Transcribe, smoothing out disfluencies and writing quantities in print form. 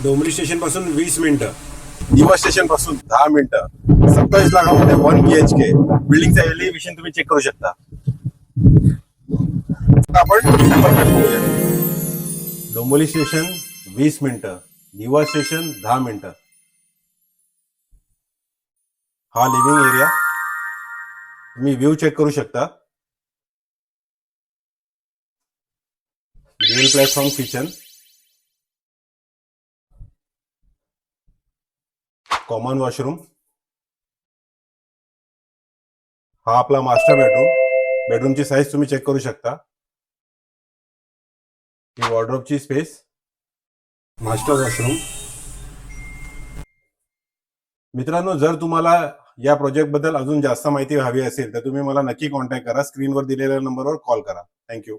Dombivli station पासून 20 मिनिटं, दिवा स्टेशन पासून 10 मिनिटं, 27 लाखामध्ये 1 BHK बिल्डिंगचं एलिव्हेशन तुम्ही चेक करू शकता. आपण सॅम्पल बघूया. डोंबिवली स्टेशन 20 मिनिटं, दिवा स्टेशन 10 मिनिटं. हा लिव्हिंग एरिया, तुम्ही व्ह्यू चेक करू शकता. Dual platform kitchen, common washroom. हा आपला मास्टर बेडरूम. बेडरूमची साईज तुम्ही चेक करू शकता. ही वॉर्डरोबची स्पेस, मास्टर वॉशरूम. मित्रांनो, जर तुम्हाला या प्रोजेक्ट बद्दल अजून जास्त माहिती हवी असेल तर तुम्ही मला नक्की कॉन्टॅक्ट करा. स्क्रीनवर दिलेल्या नंबरवर कॉल करा. थँक्यू.